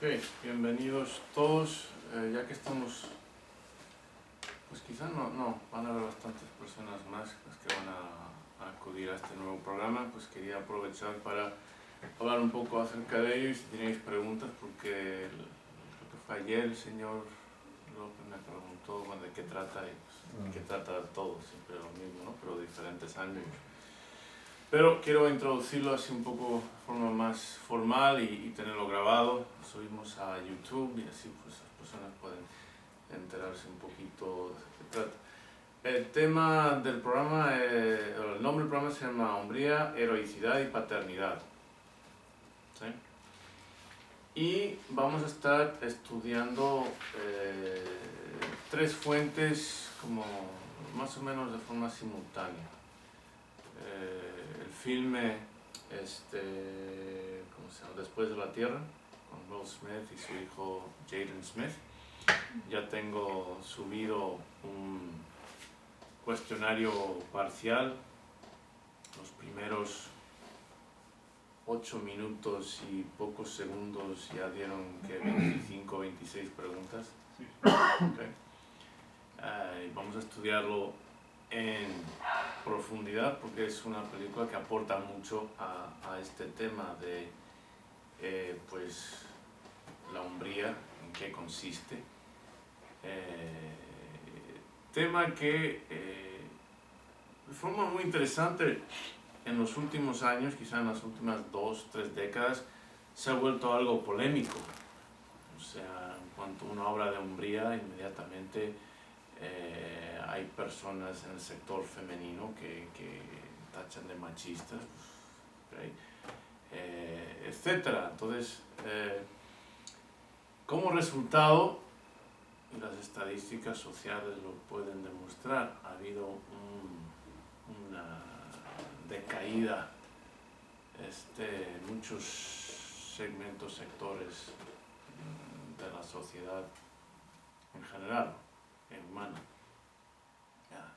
Ok, bienvenidos todos. Ya que estamos, pues quizás no, van a haber bastantes personas más las que van a acudir a este nuevo programa, pues quería aprovechar para hablar un poco acerca de ello y si tenéis preguntas, porque lo que fue ayer el señor López me preguntó bueno, de qué trata y pues, de qué trata todo, siempre lo mismo, ¿no? Pero diferentes ángulos. Pero quiero introducirlo así un poco de forma más formal y tenerlo grabado. Subimos a YouTube y así pues las personas pueden enterarse un poquito de qué trata. El tema del programa, el nombre del programa se llama Hombría, Heroicidad y Paternidad. ¿Sí? Y vamos a estar estudiando tres fuentes como más o menos de forma simultánea. El filme ¿cómo se llama? Después de la Tierra, con Will Smith y su hijo Jaden Smith. Ya tengo subido un cuestionario parcial. Los primeros 8 minutos y pocos segundos ya dieron que 25 o 26 preguntas. Sí. Okay. Vamos a estudiarlo en profundidad porque es una película que aporta mucho a este tema de pues la hombría, en qué consiste. Tema que de forma muy interesante en los últimos años, quizá en las últimas 2-3 décadas, se ha vuelto algo polémico. O sea, en cuanto uno habla de hombría, inmediatamente hay personas en el sector femenino que tachan de machistas, ¿okay? Etcétera. Entonces, como resultado, y las estadísticas sociales lo pueden demostrar, ha habido una decaída en muchos segmentos, sectores de la sociedad en general, humana.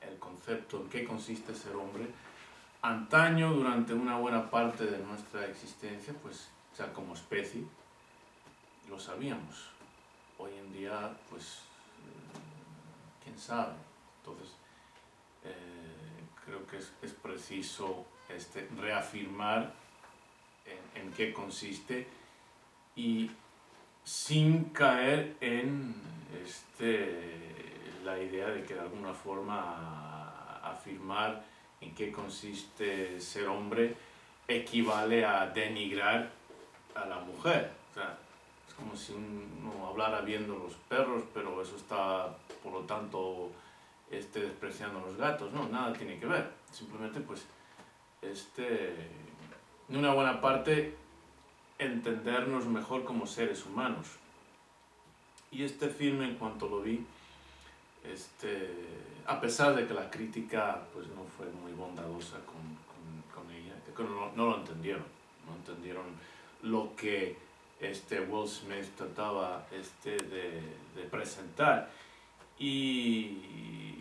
El concepto en qué consiste ser hombre, antaño, durante una buena parte de nuestra existencia, pues, o sea, como especie, lo sabíamos. Hoy en día, pues, quién sabe. Entonces, creo que es preciso reafirmar en qué consiste y sin caer en la idea de que de alguna forma afirmar en qué consiste ser hombre equivale a denigrar a la mujer. O sea, es como si uno hablara viendo los perros, pero eso está, por lo tanto, despreciando a los gatos. No, nada tiene que ver. Simplemente, pues, en una buena parte, entendernos mejor como seres humanos. Y este filme, en cuanto lo vi, a pesar de que la crítica pues, no fue muy bondadosa con ella, que no lo entendieron, no entendieron lo que Will Smith trataba de presentar. Y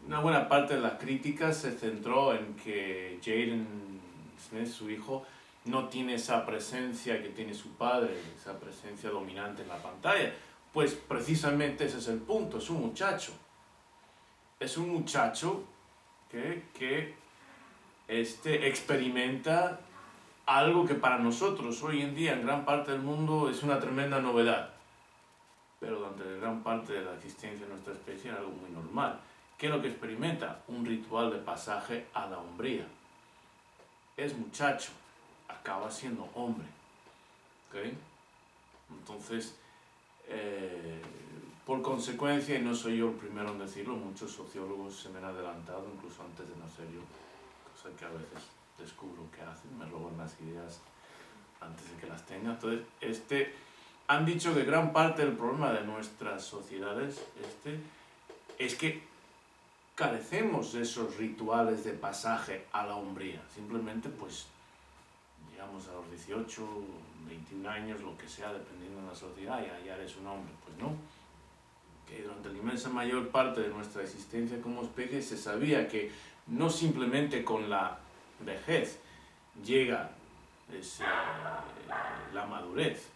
una buena parte de la crítica se centró en que Jaden Smith, su hijo, no tiene esa presencia que tiene su padre, esa presencia dominante en la pantalla. Pues precisamente ese es el punto, es un muchacho. Es un muchacho que experimenta algo que para nosotros hoy en día en gran parte del mundo es una tremenda novedad. Pero durante gran parte de la existencia de nuestra especie era algo muy normal. ¿Qué es lo que experimenta? Un ritual de pasaje a la hombría. Es muchacho, acaba siendo hombre. ¿Okay? Entonces, por consecuencia, y no soy yo el primero en decirlo, muchos sociólogos se me han adelantado, incluso antes de nacer yo, cosa que a veces descubro que hacen, me roban las ideas antes de que las tenga. Entonces, han dicho que gran parte del problema de nuestras sociedades es que carecemos de esos rituales de pasaje a la hombría. Simplemente, pues, llegamos a los 18, 21 años, lo que sea, dependiendo de la sociedad, y ya eres un hombre. Pues no. Que durante la inmensa mayor parte de nuestra existencia como especie se sabía que no simplemente con la vejez llega la madurez.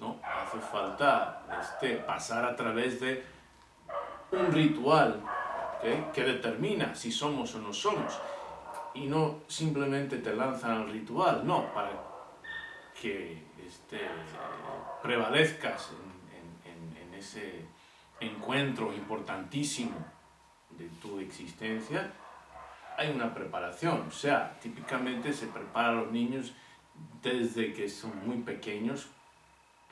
¿no? Hace falta pasar a través de un ritual, ¿okay?, que determina si somos o no somos. Y no simplemente te lanzan al ritual, no, para que prevalezcas en ese encuentro importantísimo de tu existencia, hay una preparación. O sea, típicamente se prepara a los niños desde que son muy pequeños,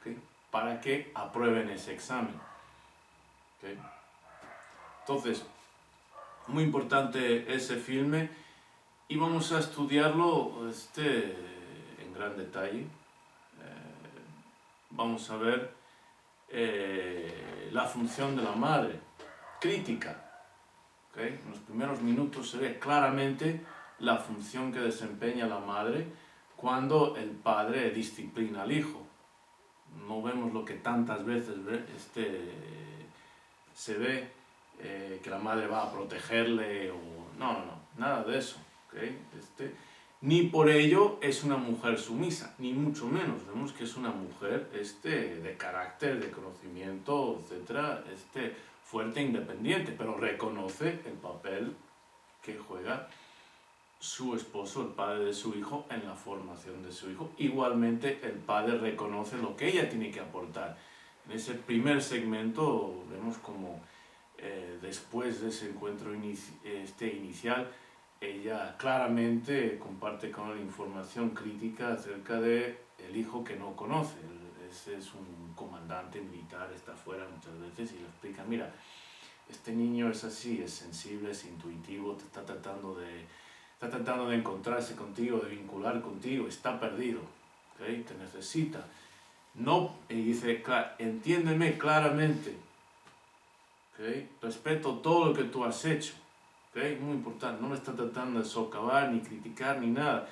¿okay?, para que aprueben ese examen. ¿Okay? Entonces, muy importante ese filme y vamos a estudiarlo en gran detalle. Vamos a ver la función de la madre, crítica. ¿Okay? En los primeros minutos se ve claramente la función que desempeña la madre cuando el padre disciplina al hijo. No vemos lo que tantas veces se ve, que la madre va a protegerle, o no, nada de eso. ¿Okay? Ni por ello es una mujer sumisa, ni mucho menos. Vemos que es una mujer de carácter, de conocimiento, etcétera, fuerte e independiente, pero reconoce el papel que juega su esposo, el padre de su hijo, en la formación de su hijo. Igualmente, el padre reconoce lo que ella tiene que aportar. En ese primer segmento vemos como después de ese encuentro inicial, ella claramente comparte con él información crítica acerca del hijo que no conoce. Ese es un comandante militar, está afuera muchas veces y le explica: mira, este niño es así, es sensible, es intuitivo, te está tratando de encontrarse contigo, de vincular contigo, está perdido, ¿okay?, te necesita. No, y dice: entiéndeme claramente, ¿okay?, respeto todo lo que tú has hecho, ¿okay?, muy importante, no me está tratando de socavar, ni criticar, ni nada.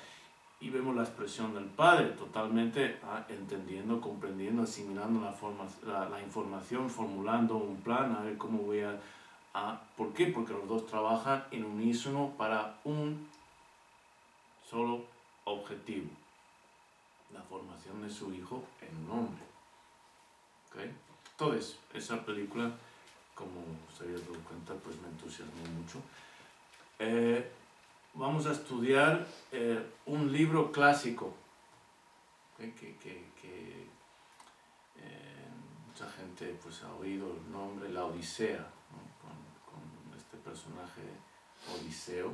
Y vemos la expresión del padre, totalmente entendiendo, comprendiendo, asimilando la información, formulando un plan, a ver cómo voy a... ¿Por qué? Porque los dos trabajan en unísono para un solo objetivo: la formación de su hijo en un hombre. ¿Okay? Entonces, esa película, como se había dado cuenta, pues me entusiasmó mucho. Vamos a estudiar un libro clásico, ¿okay?, que mucha gente pues ha oído el nombre, La Odisea, ¿no?, con este personaje Odiseo.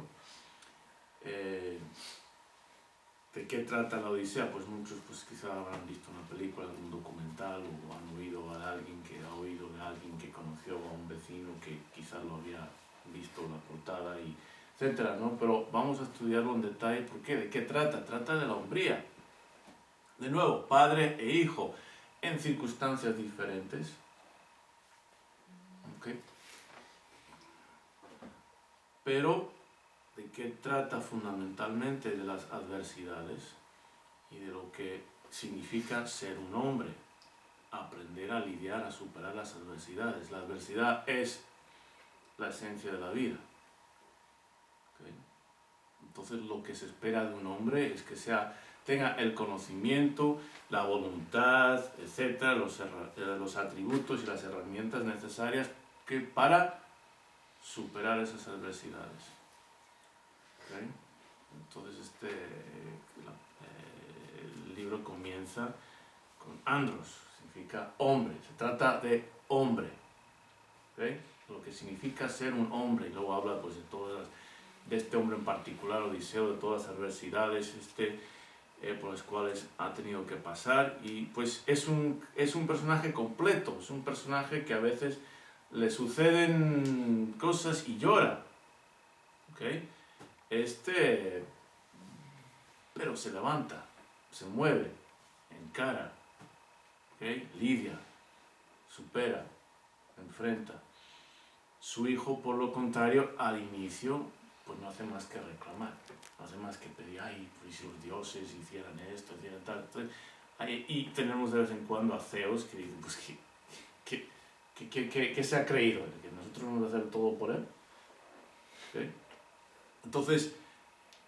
¿De qué trata la Odisea? Pues muchos pues quizá habrán visto una película, un documental, o han oído a alguien que ha oído de alguien que conoció a un vecino que quizá lo había visto la portada, y etcétera, ¿no? Pero vamos a estudiarlo en detalle. ¿Por qué? ¿De qué trata? Trata de la hombría. De nuevo, padre e hijo, en circunstancias diferentes. ¿Okay? Pero ¿de qué trata fundamentalmente? De las adversidades y de lo que significa ser un hombre, aprender a lidiar, a superar las adversidades. La adversidad es la esencia de la vida. ¿Okay? Entonces lo que se espera de un hombre es que tenga el conocimiento, la voluntad, etcétera, los atributos y las herramientas necesarias para superar esas adversidades. ¿Okay? Entonces el libro comienza con andros, significa hombre, se trata de hombre, ¿okay?, lo que significa ser un hombre, y luego habla pues de este hombre en particular, Odiseo, de todas las adversidades por las cuales ha tenido que pasar, y pues es un personaje completo, es un personaje que a veces le suceden cosas y llora, ¿okay?, pero se levanta, se mueve, encara, ¿okay?, lidia, supera, enfrenta. Su hijo, por lo contrario, al inicio, pues no hace más que reclamar, no hace más que pedir: ay, pues si los dioses hicieran esto, hicieran tal. Entonces, y tenemos de vez en cuando a Zeus que dicen: pues ¿qué se ha creído? ¿Que nosotros vamos a hacer todo por él? ¿Okay? Entonces,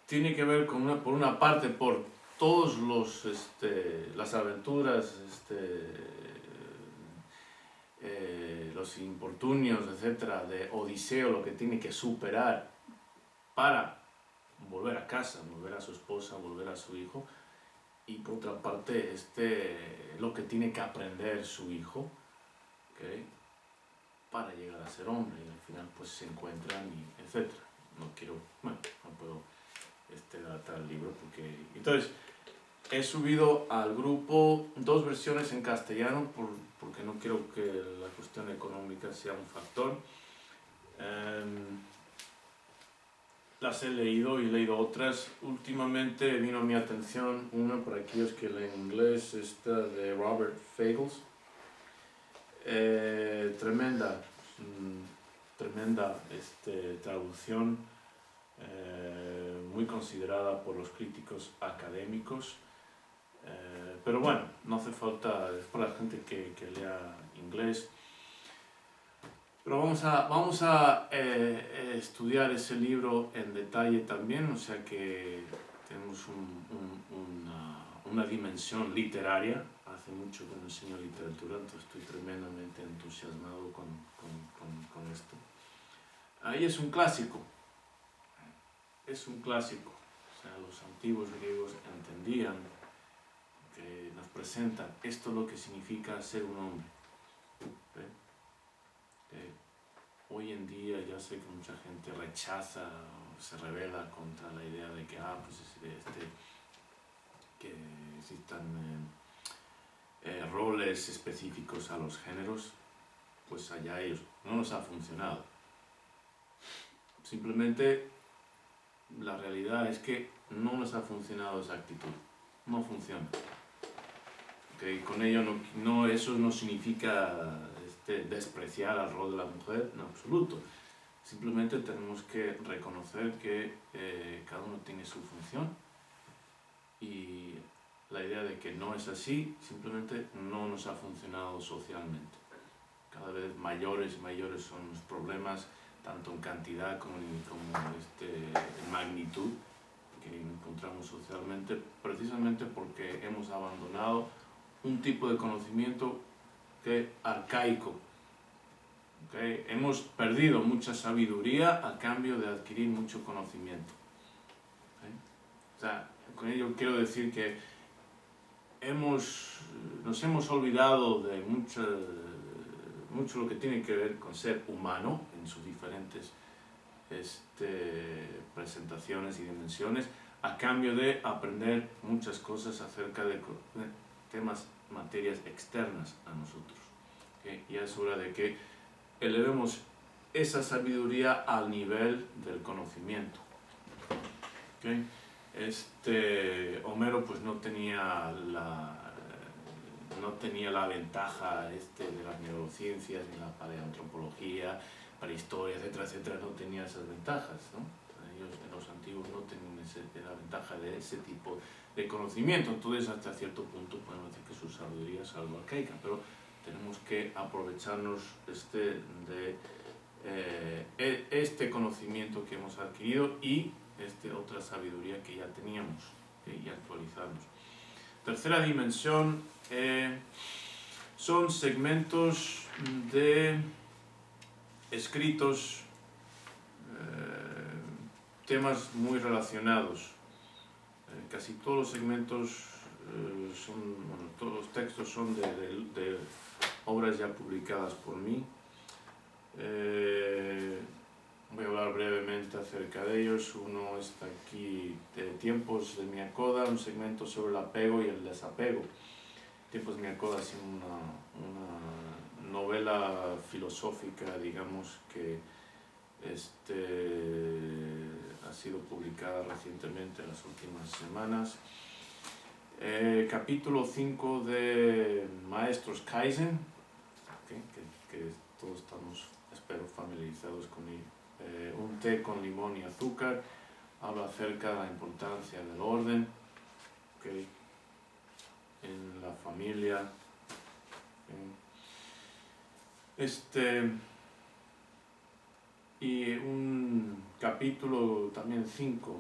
tiene que ver por una parte, por todos las aventuras, los infortunios, etcétera, de Odiseo, lo que tiene que superar para volver a casa, volver a su esposa, volver a su hijo, y por otra parte lo que tiene que aprender su hijo, ¿okay?, para llegar a ser hombre, y al final pues se encuentran, y etcétera. No puedo datar el libro porque... Entonces, he subido al grupo 2 versiones en castellano porque no quiero que la cuestión económica sea un factor. Las he leído y he leído otras. Últimamente vino a mi atención una, para aquellos que leen inglés, esta de Robert Fagles. Tremenda traducción, muy considerada por los críticos académicos. Pero bueno, no hace falta, es para la gente que lea inglés. Pero vamos a estudiar ese libro en detalle también, o sea que tenemos una dimensión literaria. Hace mucho que no enseño literatura, entonces estoy tremendamente entusiasmado con esto. Ahí es un clásico, o sea, los antiguos griegos entendían, que nos presentan esto, lo que significa ser un hombre. Hoy en día ya sé que mucha gente rechaza o se rebela contra la idea de que que existan roles específicos a los géneros. Pues allá ellos, no nos ha funcionado. Simplemente la realidad es que no nos ha funcionado esa actitud, no funciona. Okay, con ello eso no significa despreciar al rol de la mujer, en absoluto. Simplemente tenemos que reconocer que cada uno tiene su función, y la idea de que no es así simplemente no nos ha funcionado socialmente. Cada vez mayores y mayores son los problemas, tanto en cantidad como en magnitud, que encontramos socialmente, precisamente porque hemos abandonado un tipo de conocimiento arcaico. ¿Okay? Hemos perdido mucha sabiduría a cambio de adquirir mucho conocimiento. ¿Okay? O sea, con ello quiero decir que nos hemos olvidado de mucho lo que tiene que ver con ser humano en sus diferentes presentaciones y dimensiones, a cambio de aprender muchas cosas acerca de temas, materias externas a nosotros. ¿Okay? Y es hora de que elevemos esa sabiduría al nivel del conocimiento. ¿Okay? Homero pues no tenía la ventaja de las neurociencias, ni la paleoantropología, prehistoria, etcétera, etcétera, no tenía esas ventajas, ¿no? Ellos, los antiguos, no tenían la ventaja de ese tipo de conocimiento. Entonces, hasta cierto punto podemos decir que su sabiduría es algo arcaica, pero tenemos que aprovecharnos de este conocimiento que hemos adquirido y otra sabiduría que ya teníamos, y actualizarnos. Tercera dimensión son segmentos de escritos, temas muy relacionados. Casi todos los segmentos todos los textos son de obras ya publicadas por mí. Voy a hablar brevemente acerca de ellos. Uno está aquí, de Tiempos de Miacoda, un segmento sobre el apego y el desapego. Tiempos de Miacoda es una novela filosófica, digamos, que ha sido publicada recientemente, en las últimas semanas. Capítulo 5 de Maestros Kaizen, ¿okay? que todos estamos, espero, familiarizados con ello. Un té con limón y azúcar, habla acerca de la importancia del orden, ¿okay?, en la familia. Y un capítulo también 5,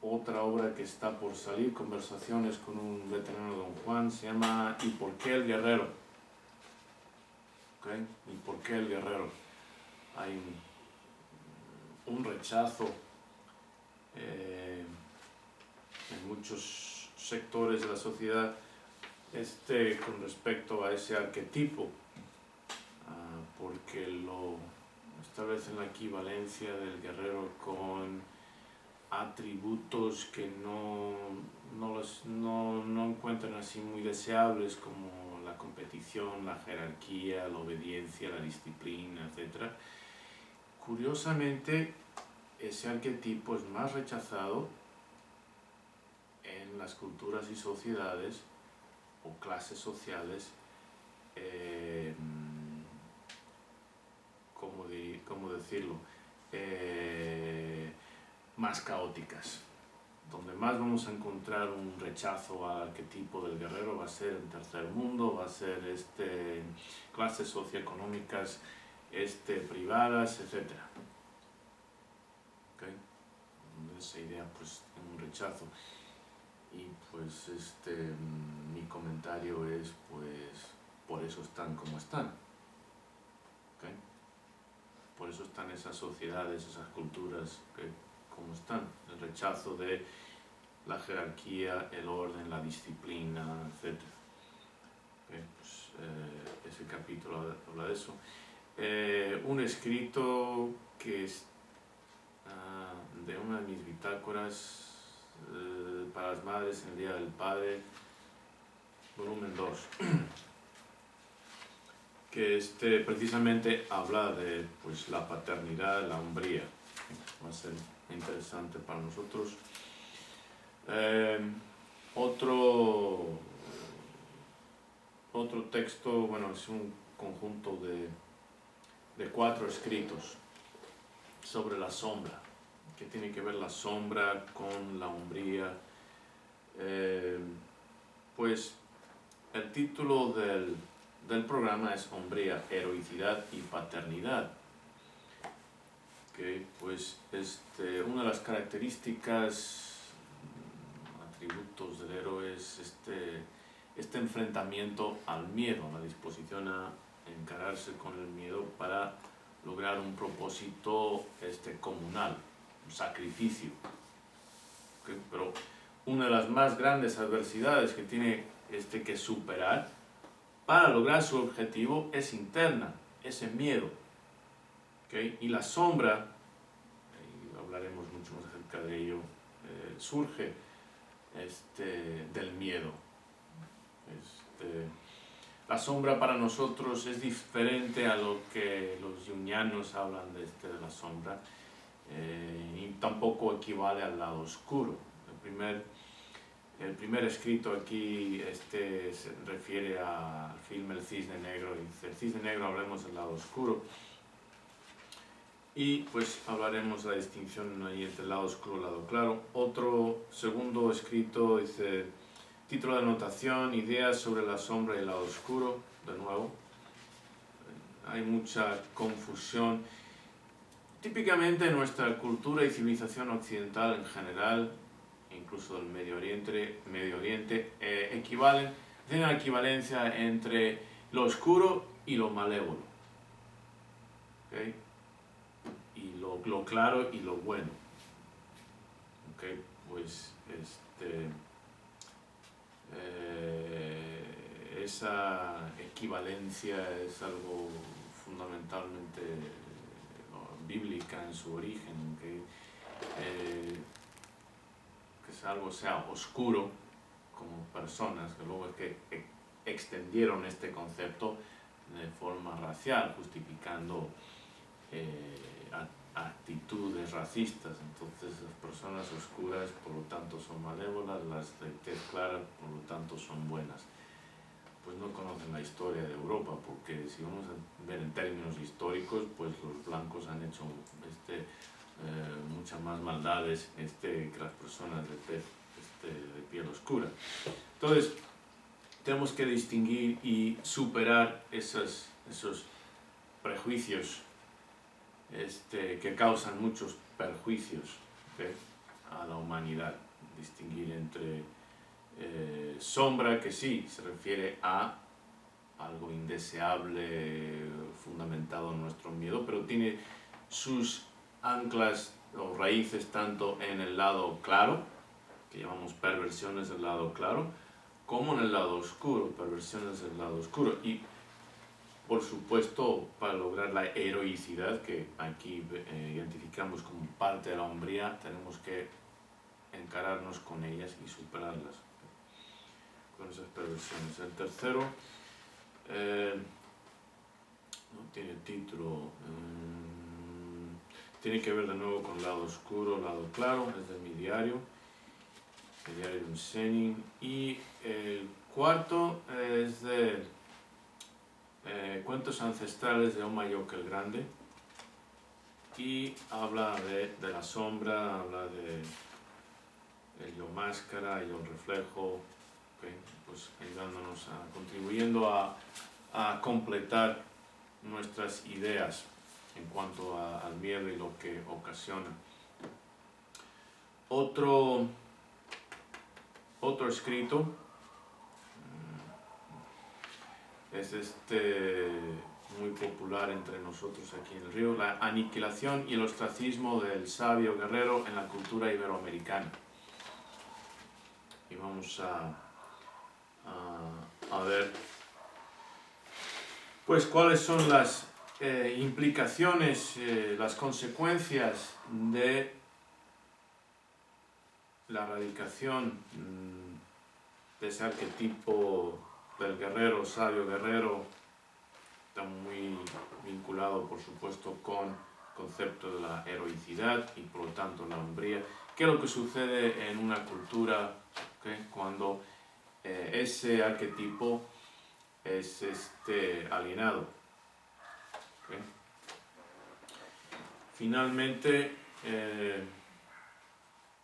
otra obra que está por salir, Conversaciones con un veterano Don Juan, se llama ¿Y por qué el guerrero? ¿Okay? ¿Y por qué el guerrero? Hay un rechazo en muchos sectores de la sociedad con respecto a ese arquetipo, porque lo establecen la equivalencia del guerrero con atributos que no encuentran así muy deseables, como la competición, la jerarquía, la obediencia, la disciplina, etc. Curiosamente, ese arquetipo es más rechazado en las culturas y sociedades o clases sociales ¿cómo decirlo? Más caóticas. Donde más vamos a encontrar un rechazo al arquetipo del guerrero va a ser en tercer mundo, va a ser clases socioeconómicas privadas, etc. ¿Okay? Esa idea, pues, un rechazo. Y pues mi comentario es, pues, por eso están como están. ¿Okay? Por eso están esas sociedades, esas culturas como están. El rechazo de la jerarquía, el orden, la disciplina, etc. ¿Okay? Pues, ese capítulo habla de eso. Un escrito que es de una de mis bitácoras para las madres en el Día del Padre, volumen 2, que precisamente habla de, pues, la paternidad, la hombría. Va a ser interesante para nosotros. Otro texto, bueno, es un conjunto de 4 escritos sobre la sombra, que tiene que ver la sombra con la hombría. Pues el título del programa es Hombría, Heroicidad y Paternidad. Okay, pues una de las características, atributos del héroe es este enfrentamiento al miedo, la disposición a encararse con el miedo para lograr un propósito comunal, un sacrificio. Okay, pero una de las más grandes adversidades que tiene que superar para lograr su objetivo es interna, ese miedo. ¿Okay? Y la sombra, y hablaremos mucho más acerca de ello, surge del miedo. La sombra para nosotros es diferente a lo que los jungianos hablan de la sombra, y tampoco equivale al lado oscuro. El primer escrito aquí se refiere al filme El Cisne Negro, y dice: el cisne negro, hablemos del lado oscuro. Y pues hablaremos de la distinción ahí entre el lado oscuro y el lado claro. Otro segundo escrito dice: título de anotación, ideas sobre la sombra y el lado oscuro. De nuevo, hay mucha confusión. Típicamente en nuestra cultura y civilización occidental en general, incluso del Medio Oriente, tienen la equivalencia entre lo oscuro y lo malévolo. ¿Okay? Y lo claro y lo bueno. ¿Okay? Pues esa equivalencia es algo fundamentalmente bíblica en su origen, que algo sea oscuro como personas, que luego es que extendieron este concepto de forma racial, justificando actitudes racistas. Entonces las personas oscuras por lo tanto son malévolas, las de tez clara por lo tanto son buenas. Pues no conocen la historia de Europa, porque si vamos a ver en términos históricos, pues los blancos han hecho muchas más maldades que las personas de tez de piel oscura. Entonces tenemos que distinguir y superar esos prejuicios que causan muchos perjuicios. ¿Okay? a la humanidad. Distinguir entre sombra, que sí, se refiere a algo indeseable, fundamentado en nuestro miedo, pero tiene sus anclas o raíces tanto en el lado claro, que llamamos perversiones del lado claro, como en el lado oscuro, perversiones del lado oscuro. Y por supuesto, para lograr la heroicidad que aquí identificamos como parte de la hombría, tenemos que encararnos con ellas y superarlas, con esas perversiones. El tercero no tiene título, tiene que ver de nuevo con el lado oscuro, lado claro, es de mi diario, el diario de un Senin. Y el cuarto es de cuentos ancestrales de Omayok el Grande, y habla de la sombra, habla de el yo máscara, el yo reflejo, ¿okay? Pues ayudándonos, contribuyendo a completar nuestras ideas en cuanto al miedo y lo que ocasiona. Otro escrito es muy popular entre nosotros aquí en el río, La aniquilación y el ostracismo del sabio guerrero en la cultura iberoamericana. Y vamos a ver pues cuáles son las implicaciones, las consecuencias de la erradicación de ese arquetipo del guerrero, sabio guerrero. Está muy vinculado, por supuesto, con el concepto de la heroicidad y, por lo tanto, la hombría. ¿Qué es lo que sucede en una cultura, ¿okay?, cuando ese arquetipo es alienado? ¿Okay? Finalmente,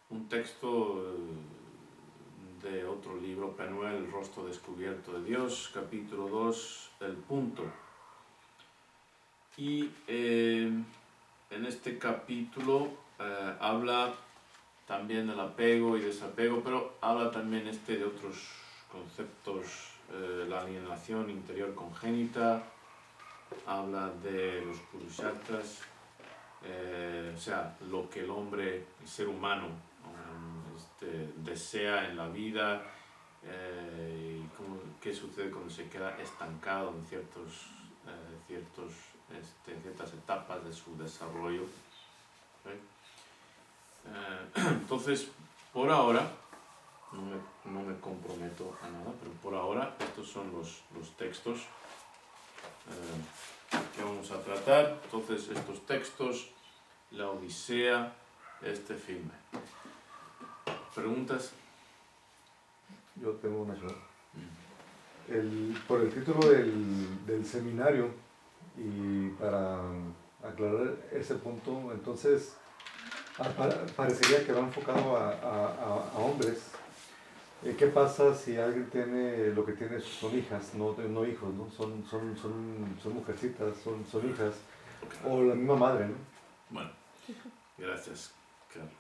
un texto de otro libro, Penuel, El rostro descubierto de Dios, capítulo 2, El punto. Y en este capítulo habla también del apego y desapego, pero habla también de otros conceptos, la alienación interior congénita, habla de los purusharthas, o sea, lo que el hombre, el ser humano, desea en la vida, y qué sucede cuando se queda estancado en ciertas etapas de su desarrollo. ¿Okay? Entonces, por ahora, no me comprometo a nada, pero por ahora estos son los textos que vamos a tratar. Entonces, estos textos, la Odisea, este filme. ¿Preguntas? Yo tengo una pregunta. Por el título del seminario, y para aclarar ese punto, entonces parecería que va enfocado a hombres. ¿Qué pasa si alguien tiene, lo que tiene son hijas, no hijos, ¿no? Son mujercitas, son hijas, o la misma madre, ¿no? Bueno, gracias, Carlos.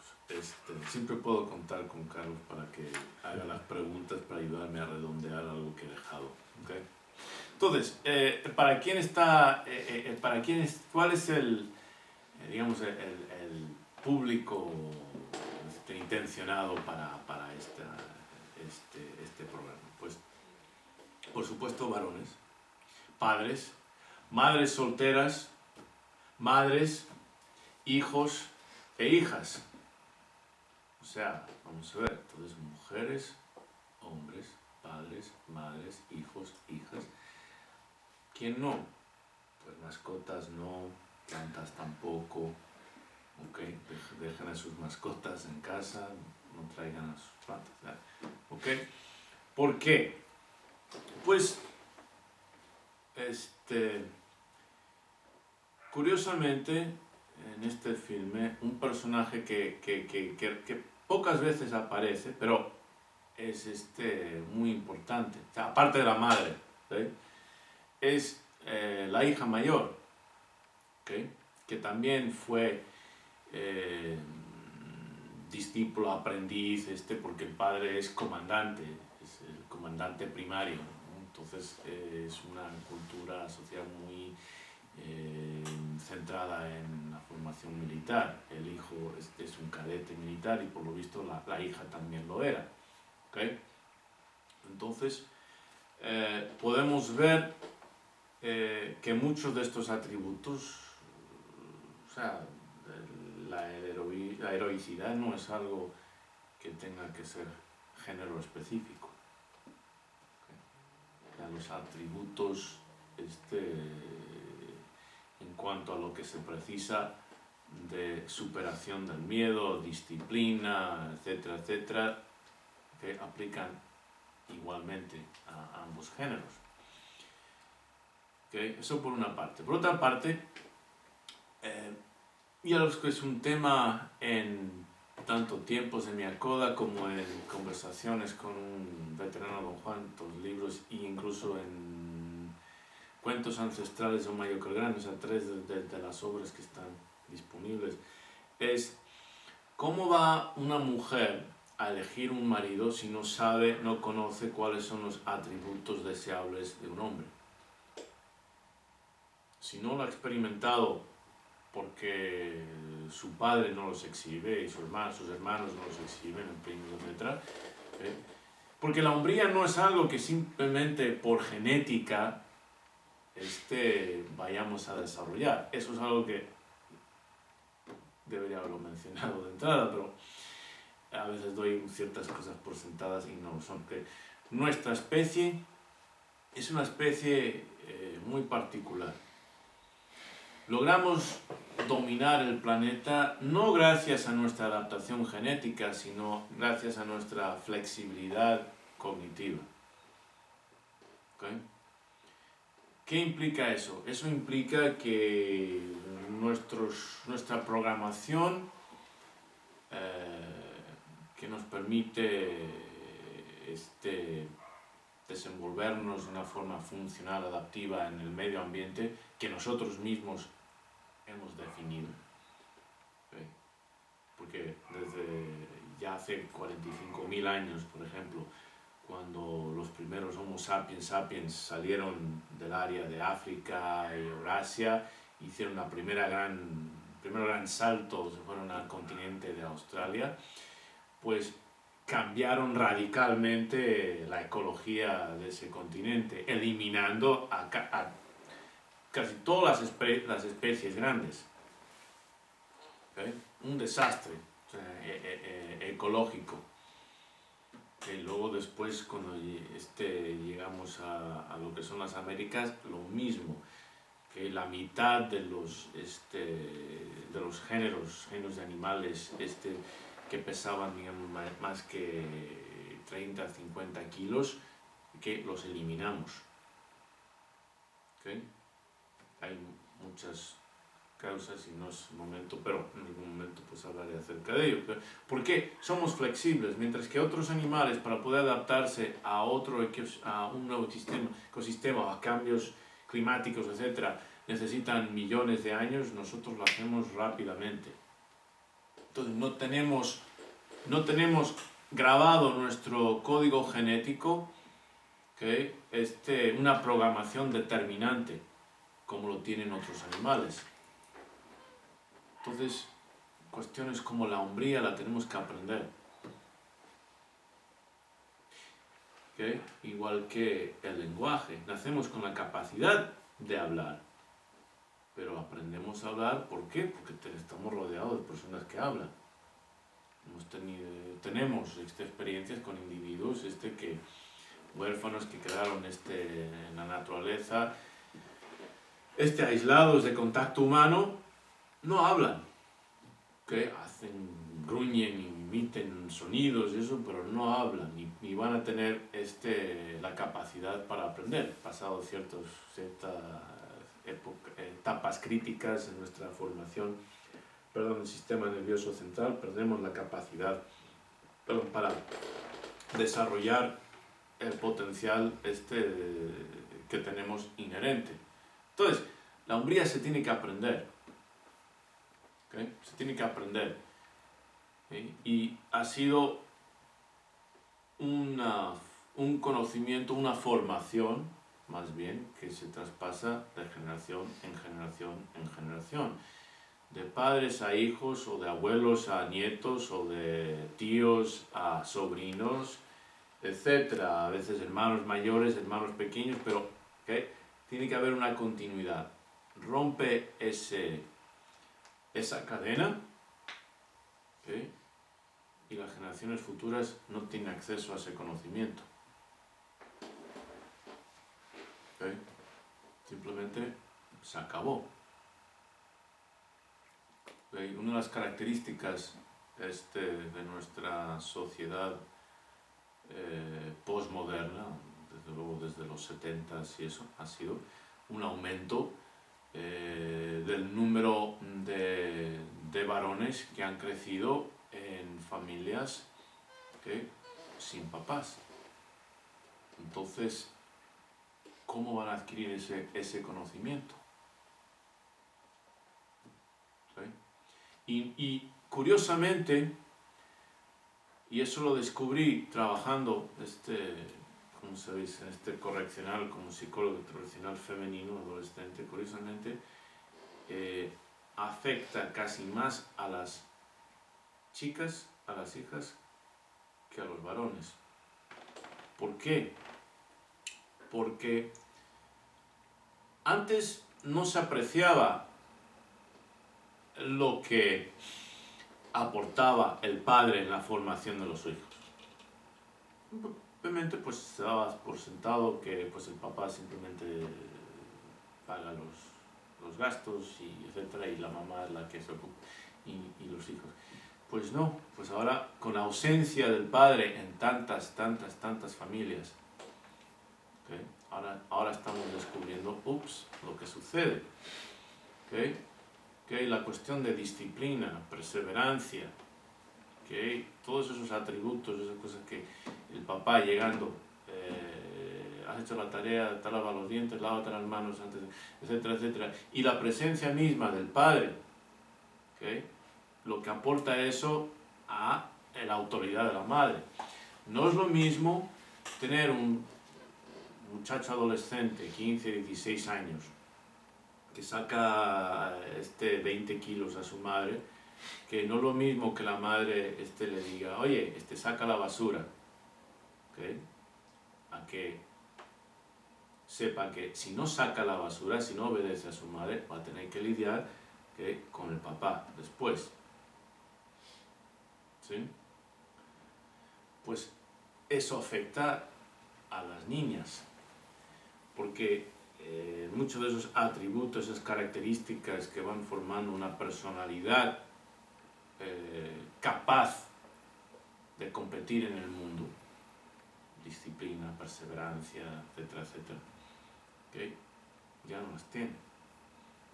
Siempre puedo contar con Carlos para que haga las preguntas, para ayudarme a redondear algo que he dejado. ¿Okay? Entonces, ¿cuál es el público intencionado para este programa? Pues, por supuesto, varones, padres, madres solteras, madres, hijos e hijas. O sea, vamos a ver, entonces mujeres, hombres, padres, madres, hijos, hijas. ¿Quién no? Pues mascotas no, plantas tampoco. Ok, dejen a sus mascotas en casa, no traigan a sus plantas. Ok, ¿por qué? Pues, curiosamente, en este filme, un personaje que pocas veces aparece, pero es muy importante, o sea, aparte de la madre, ¿sí?, es la hija mayor, ¿okay?, que también fue discípulo, aprendiz, porque el padre es comandante, es el comandante primario, ¿no? Entonces es una cultura social muy centrada en la formación militar. El hijo es un cadete militar y por lo visto la hija también lo era. ¿Okay? Entonces podemos ver que muchos de estos atributos, o sea, la heroicidad no es algo que tenga que ser género específico. ¿Okay? Los atributos en cuanto a lo que se precisa de superación del miedo, disciplina, etcétera, etcétera, que aplican igualmente a ambos géneros. ¿Okay? Eso por una parte. Por otra parte, ya lo que es un tema en tanto tiempos de mi acoda como en conversaciones con un veterano Don Juan, los libros e incluso en cuentos ancestrales de Omayo Grande, o sea, 3 de las obras que están disponibles, es cómo va una mujer a elegir un marido si no sabe, no conoce cuáles son los atributos deseables de un hombre. Si no lo ha experimentado porque su padre no los exhibe y sus hermanos no los exhiben, primos, etc. Porque la hombría no es algo que simplemente por genética vayamos a desarrollar. Eso es algo que debería haberlo mencionado de entrada, pero a veces doy ciertas cosas por sentadas y no lo son. Que nuestra especie es una especie muy particular. Logramos dominar el planeta no gracias a nuestra adaptación genética, sino gracias a nuestra flexibilidad cognitiva. ¿Okay? ¿Qué implica eso? Eso implica que nuestra programación que nos permite desenvolvernos de una forma funcional, adaptiva en el medio ambiente que nosotros mismos hemos definido. ¿Okay? Porque desde ya hace 45.000 años, por ejemplo, cuando los primeros Homo sapiens sapiens salieron del área de África y Eurasia, hicieron el primer gran salto, se fueron al continente de Australia, pues cambiaron radicalmente la ecología de ese continente, eliminando a casi todas las especies grandes. ¿Okay? Un desastre ecológico. Y luego después, cuando llegamos a lo que son las Américas, lo mismo. Que la mitad de los géneros de animales que pesaban, digamos, más que 30, 50 kilos, que los eliminamos. ¿Okay? Hay muchas causas y no es el momento, pero en algún momento pues hablaré acerca de ello. ¿Por qué? Somos flexibles, mientras que otros animales, para poder adaptarse a un nuevo ecosistema, a cambios climáticos, etc., necesitan millones de años, nosotros lo hacemos rápidamente. Entonces no tenemos grabado nuestro código genético, ¿okay? Una programación determinante, como lo tienen otros animales. Entonces, cuestiones como la hombría la tenemos que aprender. ¿Okay? Igual que el lenguaje, nacemos con la capacidad de hablar, pero aprendemos a hablar, ¿por qué? Porque estamos rodeados de personas que hablan. Tenemos experiencias con individuos huérfanos que quedaron en la naturaleza, aislados de contacto humano, no hablan. ¿Okay? Gruñen, imiten sonidos y eso, pero no hablan, ni van a tener la capacidad para aprender, pasado ciertas etapas críticas en nuestra formación, el sistema nervioso central, perdemos la capacidad para desarrollar el potencial que tenemos inherente. Entonces, la hombría se tiene que aprender. ¿Okay? Se tiene que aprender. ¿sí? Y ha sido un conocimiento, una formación, más bien, que se traspasa de generación en generación en generación. De padres a hijos, o de abuelos a nietos, o de tíos a sobrinos, etcétera. A veces hermanos mayores, hermanos pequeños, pero ¿okay? Tiene que haber una continuidad. Rompe esa cadena, ¿okay? Y las generaciones futuras no tienen acceso a ese conocimiento. ¿Okay? Simplemente se acabó. ¿Okay? Una de las características de nuestra sociedad postmoderna, desde luego desde los 70s y eso, ha sido un aumento del número de varones que han crecido en familias sin papás. Entonces, ¿cómo van a adquirir ese conocimiento? ¿Sí? Y curiosamente, y eso lo descubrí trabajando, como sabéis, en este correccional, como psicólogo correccional femenino, adolescente, curiosamente, afecta casi más a las chicas, a las hijas, que a los varones. ¿Por qué? Porque antes no se apreciaba lo que aportaba el padre en la formación de los hijos. Obviamente pues se daba por sentado que pues el papá simplemente paga los gastos y etcétera, y la mamá es la que se ocupa, y los hijos. Pues no, pues ahora con la ausencia del padre en tantas familias, ¿okay? Ahora estamos descubriendo, lo que sucede. ¿Okay? ¿Okay? La cuestión de disciplina, perseverancia, ¿okay? Todos esos atributos, esas cosas que el papá llegando, has hecho la tarea, te lavas los dientes, lávate las manos antes, etcétera, etcétera, y la presencia misma del padre, ¿okay? Lo que aporta eso a la autoridad de la madre. No es lo mismo tener un muchacho adolescente, 15, 16 años, que saca 20 kilos a su madre, que no es lo mismo que la madre le diga, oye, saca la basura, ¿okay? A que sepa que si no saca la basura, si no obedece a su madre, va a tener que lidiar, ¿okay?, con el papá después. ¿Sí? Pues eso afecta a las niñas, porque muchos de esos atributos, esas características que van formando una personalidad capaz de competir en el mundo, disciplina, perseverancia, etcétera, etcétera, ¿okay?, ya no las tienen.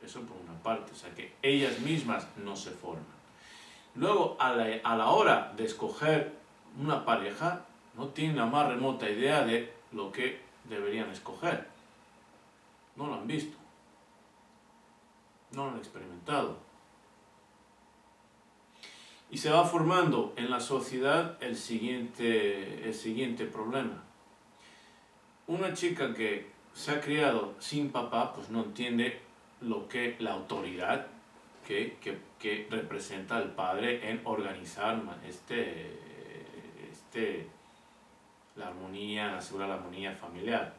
Eso por una parte, o sea que ellas mismas no se forman. Luego, a la hora de escoger una pareja, no tienen la más remota idea de lo que deberían escoger. No lo han visto, no lo han experimentado. Y se va formando en la sociedad el siguiente problema. Una chica que se ha criado sin papá, pues no entiende la autoridad que representa el padre en organizar la armonía, asegurar la armonía familiar.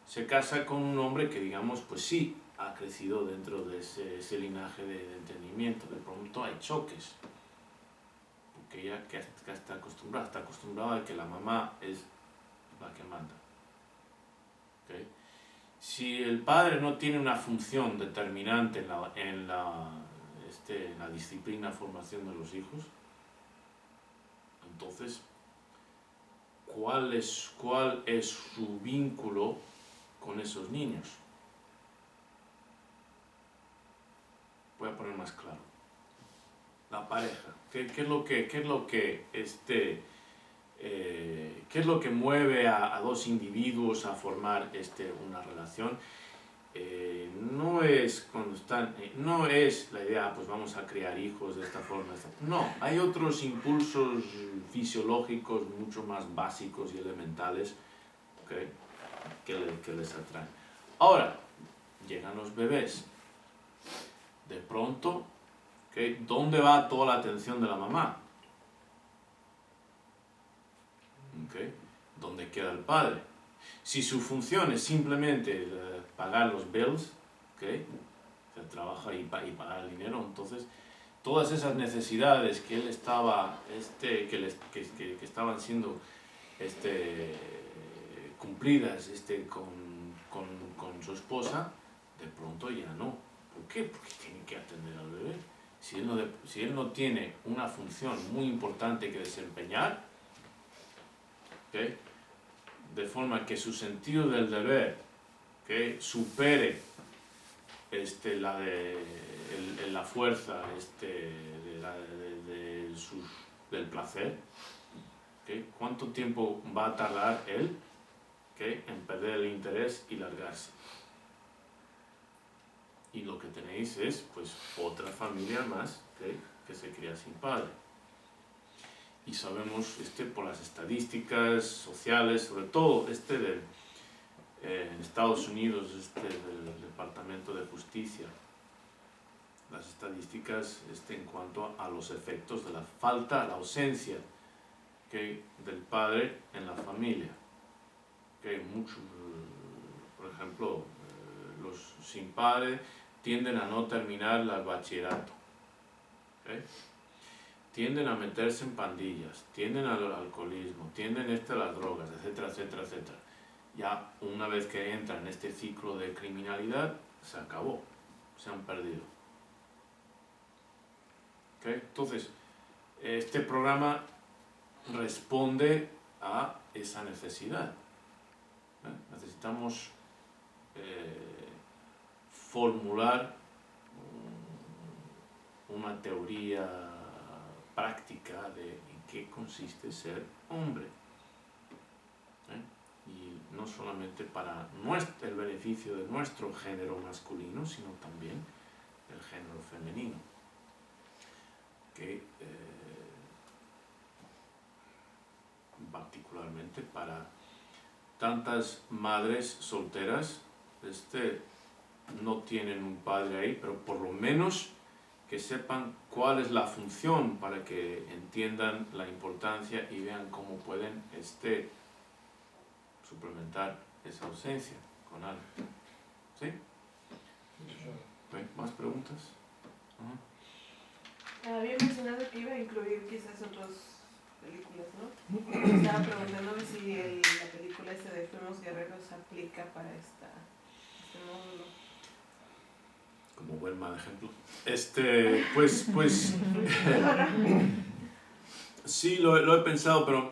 Se casa con un hombre que, digamos, pues sí, ha crecido dentro de ese linaje de entendimiento. De pronto hay choques, porque ella que está acostumbrada a que la mamá es la que manda. ¿Okay? Si el padre no tiene una función determinante en la disciplina, formación de los hijos, entonces, ¿cuál es su vínculo con esos niños? Voy a poner más claro. La pareja. ¿Qué es lo que mueve a dos individuos a formar una relación? no es cuando están, no es la idea, pues vamos a crear hijos de esta forma. No, hay otros impulsos fisiológicos mucho más básicos y elementales, ¿okay? que les atraen. Ahora, llegan los bebés. De pronto, ¿okay? ¿Dónde va toda la atención de la mamá? ¿Okay? ¿Dónde queda el padre? Si su función es simplemente pagar los bills, ¿okay? O sea, trabaja y pagar el dinero, entonces todas esas necesidades que él estaba, que estaban siendo cumplidas con su esposa, de pronto ya no. ¿Por qué? Porque tiene que atender al bebé. Si él no tiene una función muy importante que desempeñar, ¿okay? De forma que su sentido del deber, ¿okay? Supere la fuerza del placer, ¿okay? ¿Cuánto tiempo va a tardar él, ¿okay? en perder el interés y largarse? Y lo que tenéis es pues otra familia más, ¿okay? que se cría sin padre. Y sabemos por las estadísticas sociales, sobre todo en Estados Unidos, del Departamento de Justicia, las estadísticas en cuanto a los efectos de la falta, la ausencia, ¿okay? del padre en la familia. ¿Okay? Por ejemplo, los sin padre tienden a no terminar el bachillerato. ¿Okay? Tienden a meterse en pandillas, tienden al alcoholismo, tienden a las drogas, etcétera, etcétera, etcétera. Ya una vez que entran en este ciclo de criminalidad, se acabó, se han perdido. ¿Okay? Entonces, este programa responde a esa necesidad. Necesitamos formular una teoría práctica de en qué consiste ser hombre. Y no solamente para el beneficio de nuestro género masculino, sino también del género femenino. Que particularmente para tantas madres solteras, no tienen un padre ahí, pero por lo menos que sepan cuál es la función para que entiendan la importancia y vean cómo pueden suplementar esa ausencia con algo. ¿Sí? ¿Más preguntas? Había mencionado que iba a incluir quizás otras películas, ¿no? Estaba preguntándome si la película de Fuimos Guerreros aplica para este módulo. Como buen mal ejemplo. Pues sí, lo he pensado, pero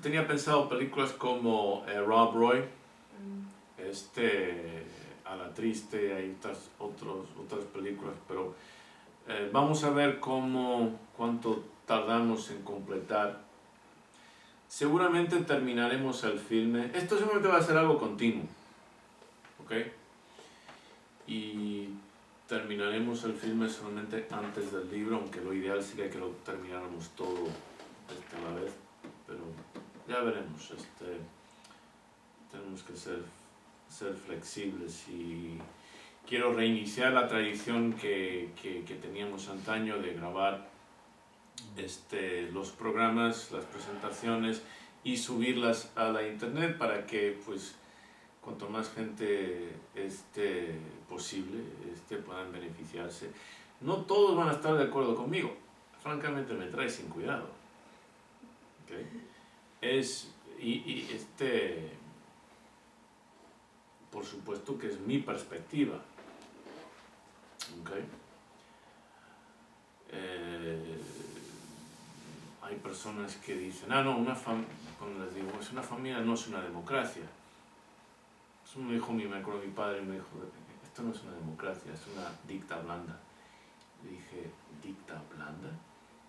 tenía pensado películas como Rob Roy, A la Triste, hay otras películas, pero vamos a ver cuánto tardamos en completar. Seguramente terminaremos el filme. Esto seguramente va a ser algo continuo, ¿ok? Y terminaremos el filme solamente antes del libro, aunque lo ideal sería que lo termináramos todo a la vez, pero ya veremos. Tenemos que ser flexibles y quiero reiniciar la tradición que teníamos antaño de grabar los programas, las presentaciones y subirlas a la internet para que pues cuanto más gente posible puedan beneficiarse. No todos van a estar de acuerdo conmigo, francamente me trae sin cuidado. ¿Okay? Por supuesto que es mi perspectiva. ¿Okay? Hay personas que dicen, cuando les digo, una familia no es una democracia. Eso me dijo me acuerdo mi padre, me dijo, esto no es una democracia, es una dicta blanda. Le dije, ¿dicta blanda?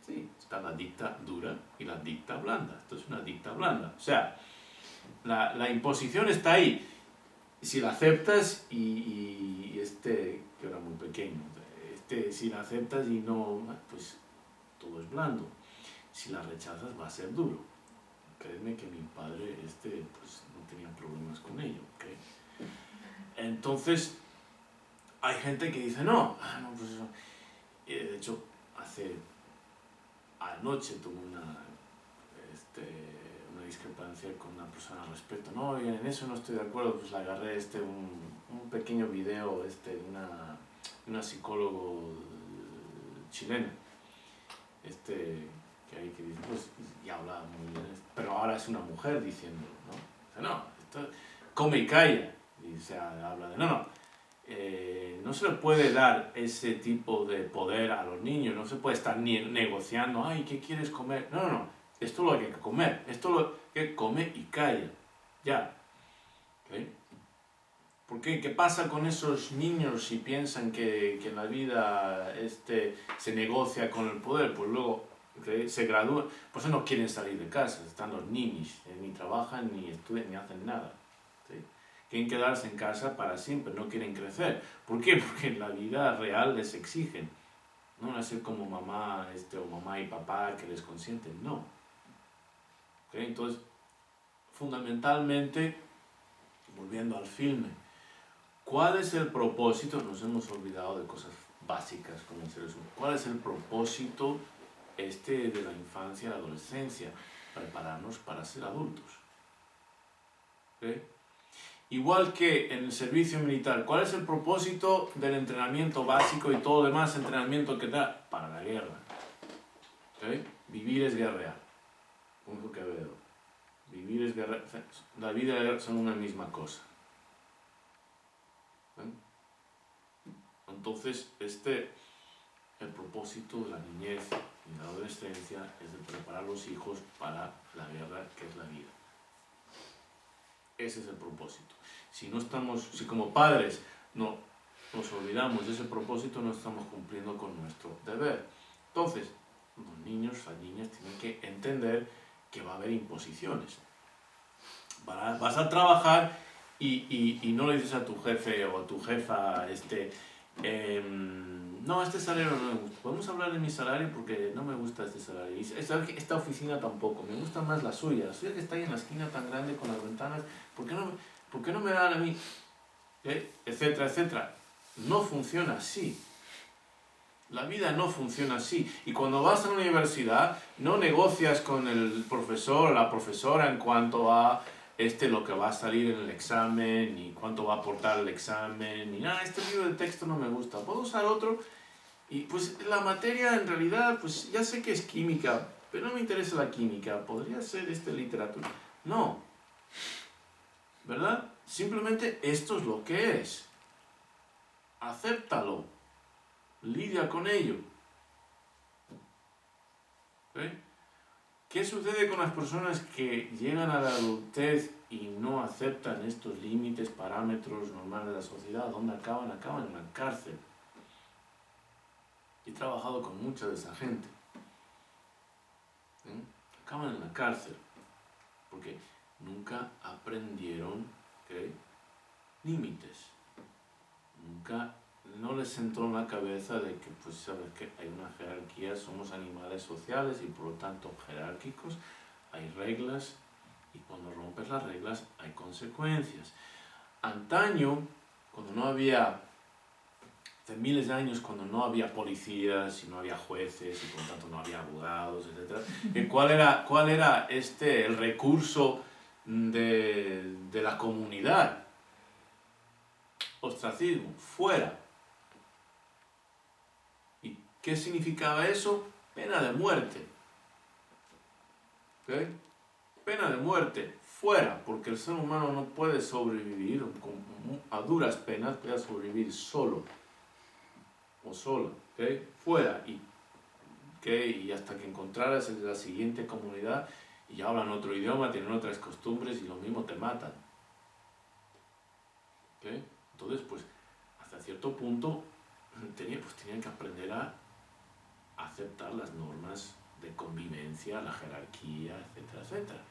Sí, está la dicta dura y la dicta blanda. Esto es una dicta blanda. O sea, la imposición está ahí. si la aceptas que era muy pequeño, si la aceptas y no, pues todo es blando. Si la rechazas va a ser duro. Créeme que mi padre pues no tenía problemas con ello, ¿okay? Entonces hay gente que dice no, pues eso. De hecho anoche tuve una discrepancia con una persona al respecto. No, y en eso no estoy de acuerdo, pues le agarré un pequeño video de una psicólogo chilena, que hay que dice, pues, y habla muy bien, pero ahora es una mujer diciéndolo, ¿no? O sea, no, esto, come y calla, y se habla de, no se le puede dar ese tipo de poder a los niños, no se puede estar ni negociando, ay, ¿qué quieres comer? No, esto lo hay que comer, esto lo que come y calla, ya. ¿Okay? ¿Por qué? ¿Qué pasa con esos niños si piensan que en la vida se negocia con el poder? Pues luego se gradúan, por eso no quieren salir de casa, están los ninis, ni trabajan, ni estudian, ni hacen nada. ¿Sí? Quieren quedarse en casa para siempre, no quieren crecer. ¿Por qué? Porque en la vida real les exigen. No van a ser como mamá, o mamá y papá que les consienten, no. ¿Okay? Entonces, fundamentalmente, volviendo al filme, ¿cuál es el propósito? Nos hemos olvidado de cosas básicas como seres humanos. ¿Cuál es el propósito de la infancia y la adolescencia? Prepararnos para ser adultos. ¿Okay? Igual que en el servicio militar, ¿cuál es el propósito del entrenamiento básico y todo demás entrenamiento que da? Para la guerra. ¿Okay? Vivir es guerrear. Punto que veo. Vivir es guerrear. La vida y la guerra son una misma cosa. Entonces, el propósito de la niñez y la adolescencia es de preparar a los hijos para la guerra que es la vida. Ese es el propósito. Si como padres no nos olvidamos de ese propósito, no estamos cumpliendo con nuestro deber. Entonces, los niños, las niñas tienen que entender que va a haber imposiciones. Vas a trabajar y no le dices a tu jefe o a tu jefa, no, este salario no me gusta. Podemos hablar de mi salario porque no me gusta este salario. Y esta oficina tampoco. Me gusta más la suya que está ahí en la esquina tan grande con las ventanas. ¿Por qué no me dan a mí? Etcétera, etcétera. No funciona así. La vida no funciona así. Y cuando vas a la universidad, no negocias con el profesor o la profesora en cuanto a lo que va a salir en el examen, ni cuánto va a aportar el examen, ni nada, este libro de texto no me gusta, ¿puedo usar otro? Y pues la materia en realidad, pues ya sé que es química, pero no me interesa la química, podría ser literatura. No, ¿verdad? Simplemente esto es lo que es. Acéptalo, lidia con ello. ¿Okay? ¿Qué sucede con las personas que llegan a la adultez y no aceptan estos límites, parámetros normales de la sociedad? ¿Dónde acaban? Acaban en la cárcel. He trabajado con mucha de esa gente. Acaban en la cárcel. Porque nunca aprendieron límites. No les entró en la cabeza de que, pues, sabes que hay una jerarquía, somos animales sociales y por lo tanto jerárquicos, hay reglas y cuando rompes las reglas hay consecuencias. Antaño, cuando no había, hace miles de años, cuando no había policías y no había jueces y por lo tanto no había abogados, etc., ¿cuál era el recurso de la comunidad? Ostracismo, fuera. ¿Y qué significaba eso? Pena de muerte. ¿Okay? Pena de muerte, fuera, porque el ser humano no puede sobrevivir, a duras penas puede sobrevivir solo o sola, ¿okay? Fuera, y hasta que encontraras la siguiente comunidad y hablan otro idioma, tienen otras costumbres y lo mismo te matan. ¿Okay? Entonces, pues, hasta cierto punto tenían que aprender a aceptar las normas de convivencia, la jerarquía, etcétera, etcétera.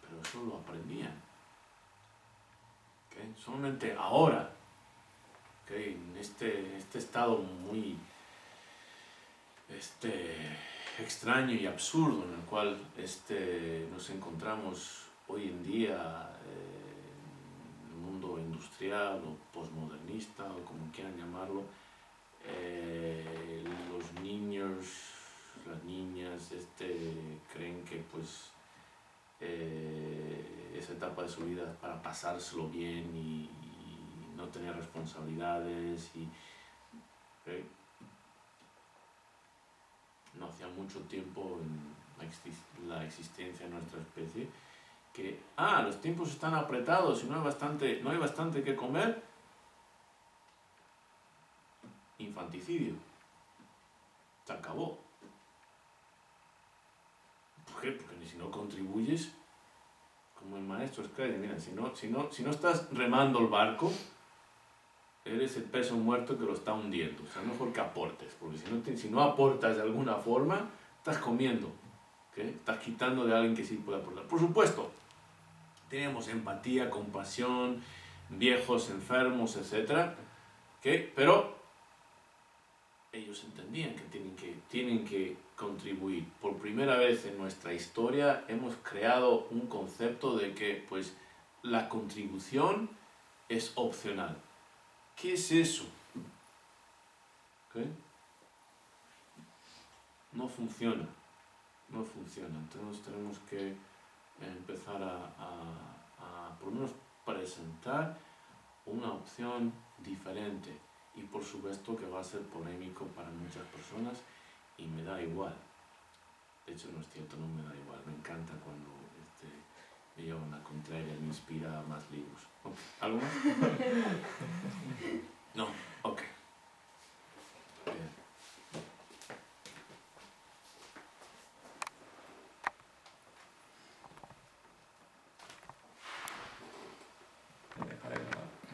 Pero eso lo aprendían. Solamente ahora, en este estado muy extraño y absurdo en el cual nos encontramos hoy en día, en el mundo industrial o postmodernista o como quieran llamarlo, los niños, las niñas creen que pues esa etapa de su vida es para pasárselo bien y no tener responsabilidades y no hacía mucho tiempo en la existencia de nuestra especie que los tiempos están apretados y no hay bastante que comer. Infanticidio. Se acabó. ¿Por qué? Porque si no contribuyes, como el maestro Scryer, mira, si no estás remando el barco, eres el peso muerto que lo está hundiendo. O sea, mejor que aportes, porque si no aportas de alguna forma, estás comiendo. ¿Okay? Estás quitando de alguien que sí puede aportar. Por supuesto, tenemos empatía, compasión, viejos, enfermos, etc. ¿Okay? Pero ellos entendían que tienen que contribuir. Por primera vez en nuestra historia hemos creado un concepto de que pues, la contribución es opcional. ¿Qué es eso? ¿Okay? No funciona. Entonces tenemos que empezar a por lo menos presentar una opción diferente. Y por supuesto que va a ser polémico para muchas personas y me da igual. De hecho no es cierto, no me da igual. Me encanta cuando me llevan a contraria, me inspira más libros. ¿Algo más? No.